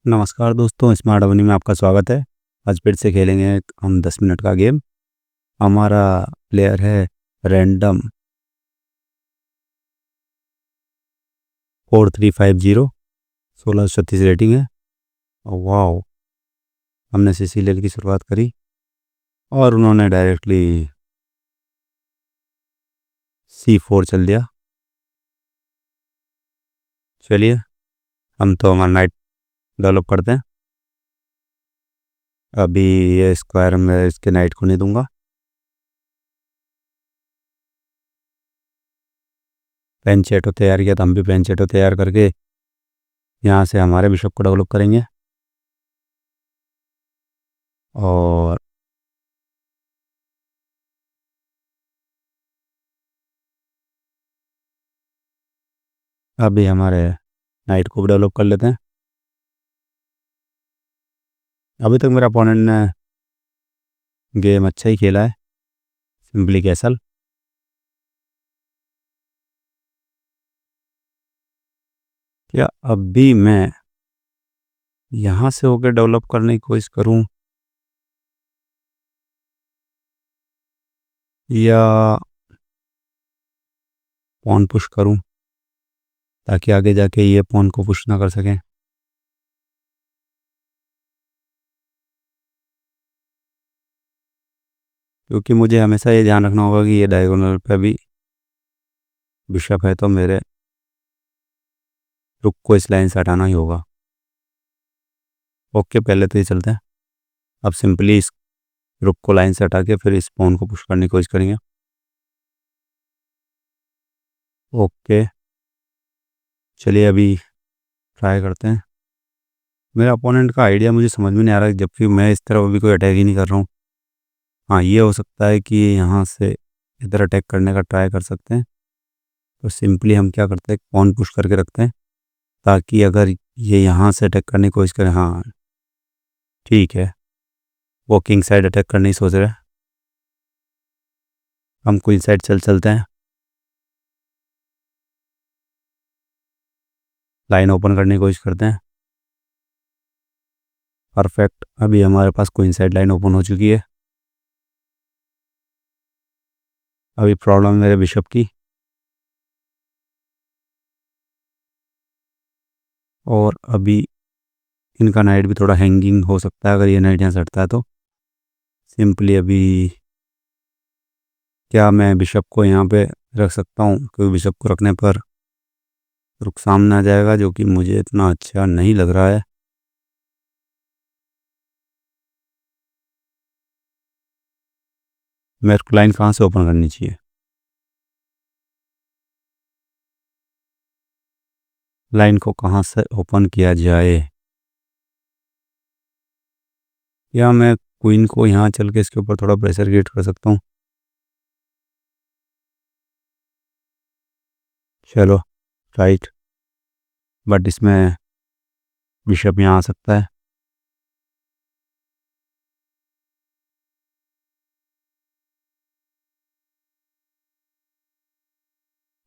नमस्कार दोस्तों, स्मार्ट अवनी में आपका स्वागत है। आज फिर से खेलेंगे हम 10 मिनट का गेम। हमारा प्लेयर है रैंडम 4350, 1636 रेटिंग है। वाह, हमने सीसीएल की शुरुआत करी और उन्होंने डायरेक्टली C4 चल दिया। चलिए हम तो हमारा नाइट डेवलप करते हैं। अभी ये स्क्वायर में इसके नाइट को नहीं दूंगा। पेंचेटो तैयार किया तो हम भी पेंचेटो तैयार करके यहाँ से हमारे बिशप को डेवलप करेंगे। और अभी हमारे नाइट को भी डेवलप कर लेते हैं। अभी तक मेरा अपोनेंट ने गेम अच्छा ही खेला है, सिंपली कैसल। क्या अभी मैं यहाँ से होकर डेवलप करने की कोशिश करूँ या पॉन पुश करूँ ताकि आगे जाके ये पॉन को पुश ना कर सकें। क्योंकि मुझे हमेशा ये ध्यान रखना होगा कि ये डायगोनल पे भी बिशप है तो मेरे रुक को इस लाइन से हटाना ही होगा। ओके, पहले तो ये चलते हैं। अब सिंपली इस रुक को लाइन से हटा के फिर इस पॉन को पुश करने की कोशिश करेंगे। ओके, चलिए अभी ट्राई करते हैं। मेरा अपोनेंट का आइडिया मुझे समझ में नहीं आ रहा है, जबकि मैं इस तरफ अभी कोई अटैक ही नहीं कर रहा हूँ। हाँ, ये हो सकता है कि यहाँ से इधर अटैक करने का ट्राई कर सकते हैं। तो सिंपली हम क्या करते हैं, पॉन पुश करके रखते हैं ताकि अगर ये यहाँ से अटैक करने की कोशिश करें। हाँ ठीक है, वो किंग साइड अटैक करने ही सोच रहे हैं। हम क्वीन साइड चलते हैं, लाइन ओपन करने की कोशिश करते हैं। परफेक्ट, अभी हमारे पास क्वीन साइड लाइन ओपन हो चुकी है। अभी प्रॉब्लम है मेरे बिशप की, और अभी इनका नाइट भी थोड़ा हैंगिंग हो सकता है अगर ये नाइट यहाँ से हटता है तो। सिंपली अभी क्या मैं बिशप को यहाँ पे रख सकता हूँ, क्योंकि बिशप को रखने पर रुक सामने आ जाएगा जो कि मुझे इतना अच्छा नहीं लग रहा है। मेरे को लाइन कहाँ से ओपन करनी चाहिए, लाइन को कहाँ से ओपन किया जाए। या मैं क्वीन को यहाँ चल के इसके ऊपर थोड़ा प्रेशर क्रिएट कर सकता हूँ। चलो राइट, बट इसमें बिशप यहाँ आ सकता है।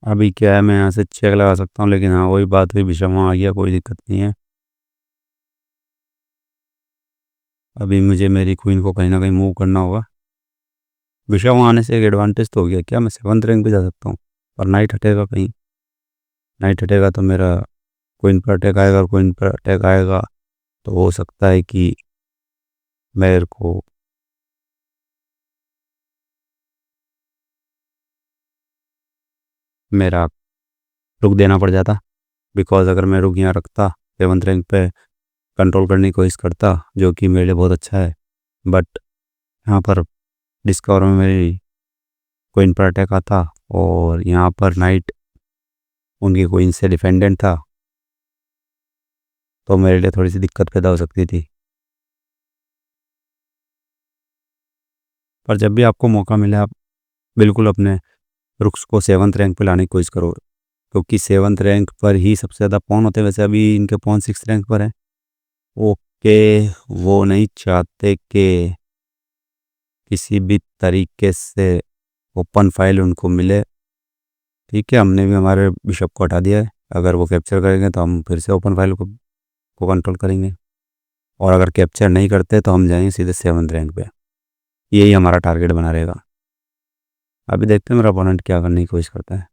अभी क्या है, मैं यहाँ से चेक लगा सकता हूँ, लेकिन हाँ वही बात हुई, बिशप वहाँ आ गया, कोई दिक्कत नहीं है। अभी मुझे मेरी क्वीन को कहीं ना कहीं मूव करना होगा। बिशप वहाँ आने से एक एडवांटेज तो हो गया, क्या मैं 7th रैंक पे जा सकता हूँ। पर नाइट हटेगा, कहीं नाइट हटेगा तो मेरा क्वीन पर अटैक आएगा, और क्वीन पर अटैक आएगा तो हो सकता है कि मेरे को मेरा रुक देना पड़ जाता। बिकॉज अगर मैं रुक यहाँ रखता, 7th रैंक पे कंट्रोल करने की कोशिश करता, जो कि मेरे लिए बहुत अच्छा है, बट यहाँ पर डिस्कवर में मेरी क्वीन पर अटैक आता और यहाँ पर नाइट उनकी क्वीन से डिफेंडेंट था, तो मेरे लिए थोड़ी सी दिक्कत पैदा हो सकती थी। पर जब भी आपको मौका मिले आप बिल्कुल अपने रुक्स को 7th रैंक पे लाने की कोशिश करो, क्योंकि 7th रैंक पर ही सबसे ज़्यादा पॉन होते हैं। वैसे अभी इनके पॉन 6th रैंक पर है। ओके, वो नहीं चाहते कि किसी भी तरीके से ओपन फाइल उनको मिले। ठीक है, हमने भी हमारे बिशप को हटा दिया है। अगर वो कैप्चर करेंगे तो हम फिर से ओपन फाइल को कंट्रोल करेंगे। और अगर कैप्चर नहीं करते तो हम जाएंगे सीधे 7th रैंक पे। यही हमारा टारगेट बना रहेगा। अभी देखते हैं मेरा अपोनेंट क्या करने की कोशिश करता है,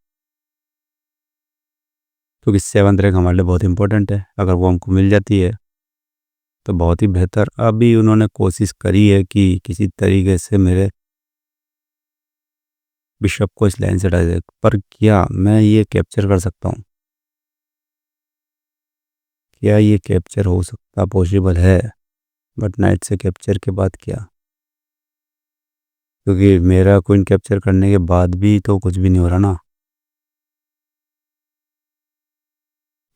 क्योंकि 7th रैंक हमारे लिए बहुत इंपॉर्टेंट है। अगर वो हमको मिल जाती है तो बहुत ही बेहतर। अभी उन्होंने कोशिश करी है कि किसी तरीके से मेरे बिशप को इस लाइन से हटा दे, पर क्या मैं ये कैप्चर कर सकता हूँ? क्या ये कैप्चर हो सकता, पॉसिबल है? बट नाइट से कैप्चर के बाद क्या? क्योंकि मेरा क्वीन कैप्चर करने के बाद भी तो कुछ भी नहीं हो रहा ना।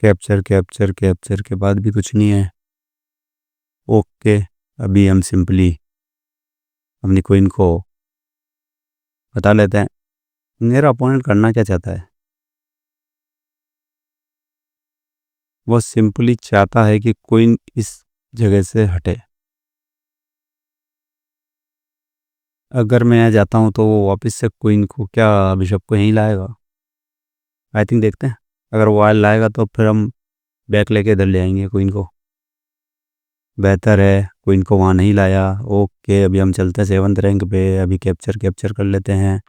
कैप्चर कैप्चर कैप्चर के बाद भी कुछ नहीं है। ओके, अभी हम सिंपली अपनी क्वीन को बता लेते हैं मेरा अपोनेंट करना क्या चाहता है। वो सिंपली चाहता है कि क्वीन इस जगह से हटे। अगर मैं यहाँ जाता हूँ तो वो वापस से क्वीन को, क्या बिशप को यहीं लाएगा? आई थिंक देखते हैं। अगर वो वाल लाएगा तो फिर हम बैक लेके इधर ले आएंगे क्वीन को। बेहतर है, क्वीन को वहाँ नहीं लाया। ओके, अभी हम चलते हैं 7th रैंक पे। अभी कैप्चर कैप्चर कर लेते हैं।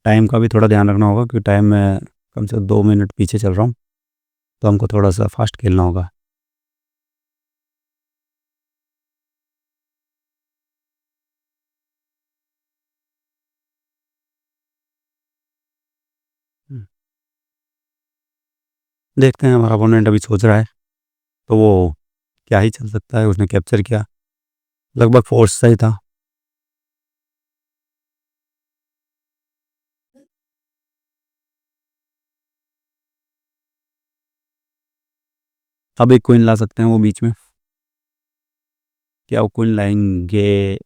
टाइम का भी थोड़ा ध्यान रखना होगा, क्योंकि टाइम में कम से कम 2 मिनट पीछे चल रहा हूँ, तो हमको थोड़ा सा फास्ट खेलना होगा। हम्म, देखते हैं। हमारा अपोनेंट अभी सोच रहा है, तो वो क्या ही चल सकता है। उसने कैप्चर किया, लगभग फोर्स सही था। अब एक क्वीन ला सकते हैं वो बीच में। क्या वो क्वीन लाएंगे?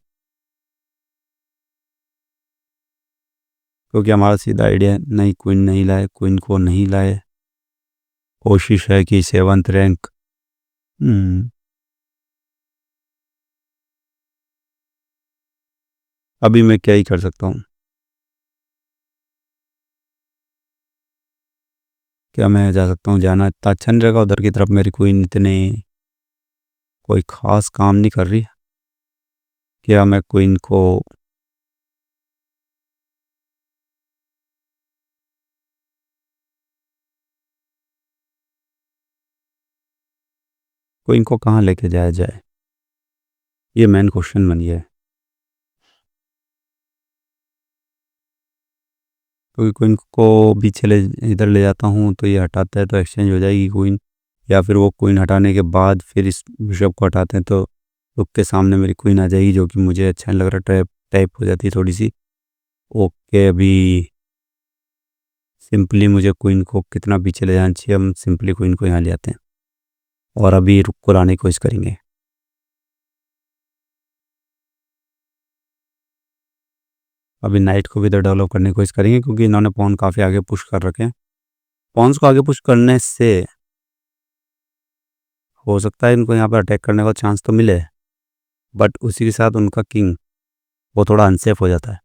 क्योंकि हमारा सीधा आइडिया है, नहीं क्वीन नहीं लाए, क्वीन को नहीं लाए। कोशिश है कि 7th रैंक। अभी मैं क्या ही कर सकता हूँ? क्या मैं जा सकता हूँ? जाना इतना अच्छा नहीं रहेगा उधर की तरफ। मेरी क्वीन इतने कोई ख़ास काम नहीं कर रही। क्या मैं क्वीन को, क्वीन को कहाँ लेके जाया जाए, ये मेन क्वेश्चन बन गया है। क्योंकि क्वीन को पीछे ले, इधर ले जाता हूँ तो ये हटाता है तो एक्सचेंज हो जाएगी क्वीन। या फिर वो क्वीन हटाने के बाद फिर इस बिशप को हटाते हैं तो रुक के सामने मेरी क्वीन आ जाएगी, जो कि मुझे अच्छा नहीं लग रहा। टाइप टाइप हो जाती है थोड़ी सी। ओके, अभी सिंपली मुझे क्वीन को कितना पीछे ले जाना चाहिए, हम सिंपली क्वीन को यहाँ ले आते हैं और अभी रुक को लाने की कोशिश करेंगे। अभी नाइट को भी इधर डेवलप करने की कोशिश करेंगे, क्योंकि इन्होंने पॉन काफ़ी आगे पुश कर रखे हैं। पॉन्स को आगे पुश करने से हो सकता है इनको यहाँ पर अटैक करने का चांस तो मिले, बट उसी के साथ उनका किंग वो थोड़ा अनसेफ हो जाता है।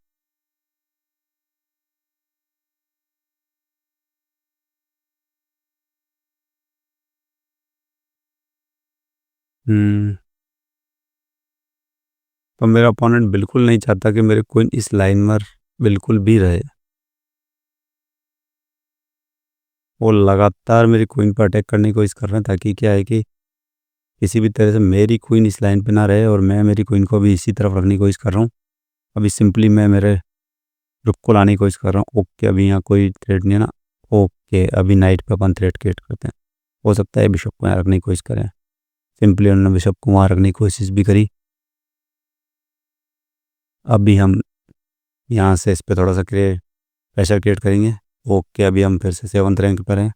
हम्म तो मेरा अपोनेंट बिल्कुल नहीं चाहता कि मेरे क्वीन इस लाइन पर बिल्कुल भी रहे। वो लगातार मेरी क्वीन पर अटैक करने की कोशिश कर रहे हैं, ताकि क्या है कि किसी भी तरह से मेरी क्वीन इस लाइन पे ना रहे, और मैं मेरी क्वीन को भी इसी तरफ रखने की कोशिश कर रहा हूँ। अभी सिंपली मैं मेरे रुक को लाने की कोशिश कर रहा हूँ। ओके, अभी यहाँ कोई थ्रेट नहीं है ना। ओके, अभी नाइट पे अपन थ्रेट क्रिएट करते हैं। हो सकता है बिशप को यहाँ रखने की कोशिश करें। सिंपली उन्होंने बिशप को वहाँ रखने की कोशिश भी करी। अभी हम यहाँ से इस पर थोड़ा सा प्रेशर क्रिएट करेंगे। ओके, अभी हम फिर से 7th रैंक पर हैं,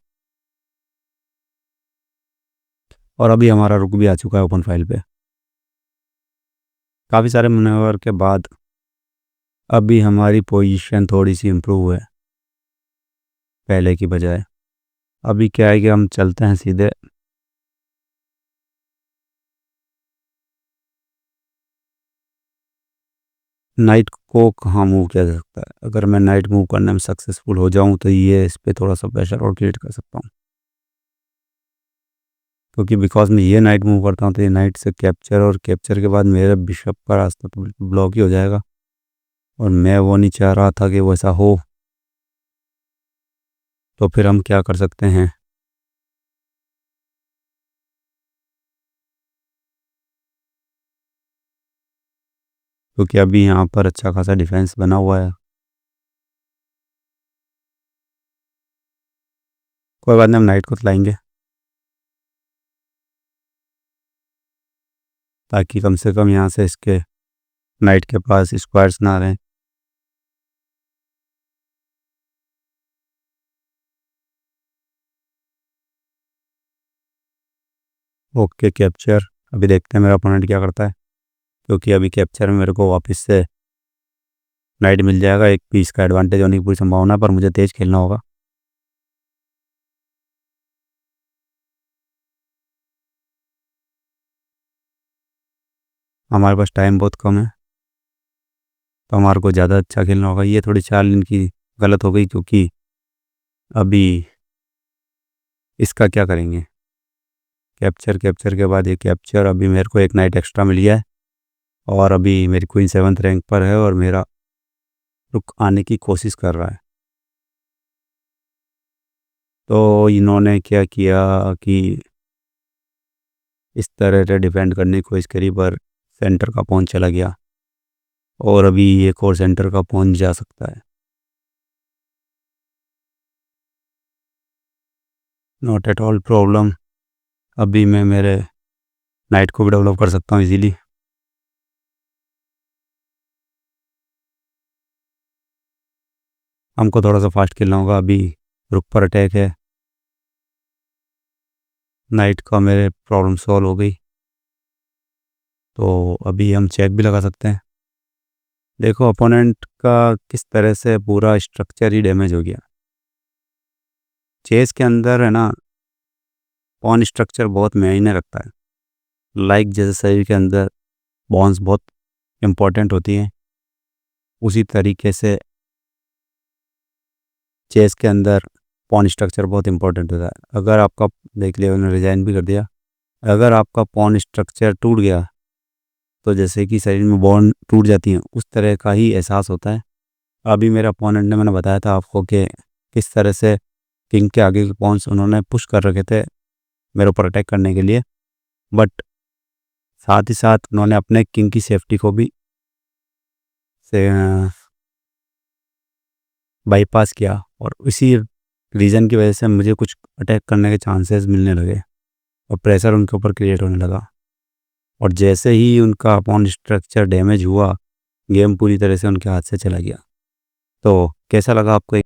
और अभी हमारा रुक भी आ चुका है ओपन फाइल पे। काफ़ी सारे मैनेवर के बाद अभी हमारी पोजीशन थोड़ी सी इम्प्रूव है पहले की बजाय। अभी क्या है कि हम चलते हैं सीधे नाइट को कहाँ मूव किया जा सकता है? अगर मैं नाइट मूव करने में सक्सेसफुल हो जाऊँ तो ये इस पे थोड़ा सा प्रेशर और क्रिएट कर सकता हूँ, क्योंकि बिकॉज मैं ये नाइट मूव करता हूँ तो ये नाइट से कैप्चर, और कैप्चर के बाद मेरे बिशप का रास्ता तो बिल्कुल ब्लॉक ही हो जाएगा, और मैं वो नहीं चाह रहा था कि वो ऐसा हो। तो फिर हम क्या कर सकते हैं? क्योंकि अभी यहाँ पर अच्छा खासा डिफेंस बना हुआ है। कोई बात नहीं, हम नाइट को चलाएंगे ताकि कम से कम यहाँ से इसके नाइट के पास स्क्वायर्स ना रहें। Okay capture. अभी देखते हैं मेरा अपोनेंट क्या करता है, क्योंकि अभी कैप्चर में मेरे को वापस से नाइट मिल जाएगा, एक पीस का एडवांटेज होने की पूरी संभावना है, पर मुझे तेज खेलना होगा। हमारे पास टाइम बहुत कम है, तो हमारे को ज़्यादा अच्छा खेलना होगा। ये थोड़ी चाल इनकी गलत हो गई, क्योंकि अभी इसका क्या करेंगे? कैप्चर, कैप्चर के बाद ये कैप्चर, अभी मेरे को एक नाइट एक्स्ट्रा मिल गया है, और अभी मेरी क्वीन 7th रैंक पर है और मेरा रुक आने की कोशिश कर रहा है। तो इन्होंने क्या किया कि इस तरह से डिफेंड करने की कोशिश करी, पर सेंटर का पॉन चला गया, और अभी एक और सेंटर का पॉन जा सकता है। Not at all problem. अभी मैं मेरे नाइट को भी डेवलप कर सकता हूँ इजीली। हमको थोड़ा सा फास्ट खेलना होगा। अभी रुक पर अटैक है, नाइट का मेरे प्रॉब्लम सॉल्व हो गई, तो अभी हम चेक भी लगा सकते हैं। देखो अपोनेंट का किस तरह से पूरा स्ट्रक्चर ही डैमेज हो गया। चेस के अंदर है ना, पॉन स्ट्रक्चर बहुत मायने रखता है। लाइक जैसे शरीर के अंदर बॉन्स बहुत इम्पोर्टेंट होती हैं, उसी तरीके से चेस के अंदर पॉन स्ट्रक्चर बहुत इंपॉर्टेंट होता है। अगर आपका, देख लिया उन्होंने रिजाइन भी कर दिया, अगर आपका पॉन स्ट्रक्चर टूट गया तो जैसे कि शरीर में बॉन्ड टूट जाती हैं, उस तरह का ही एहसास होता है। अभी मेरे अपोनेंट ने, मैंने बताया था आपको कि किस तरह से किंग के आगे के पॉन्स उन्होंने पुश कर रखे थे मेरे ऊपर अटैक करने के लिए, बट साथ ही साथ उन्होंने अपने किंग की सेफ्टी को भी से बाईपास किया, और इसी रीज़न की वजह से मुझे कुछ अटैक करने के चांसेस मिलने लगे और प्रेशर उनके ऊपर क्रिएट होने लगा। और जैसे ही उनका अपॉन स्ट्रक्चर डैमेज हुआ, गेम पूरी तरह से उनके हाथ से चला गया। तो कैसा लगा आपको?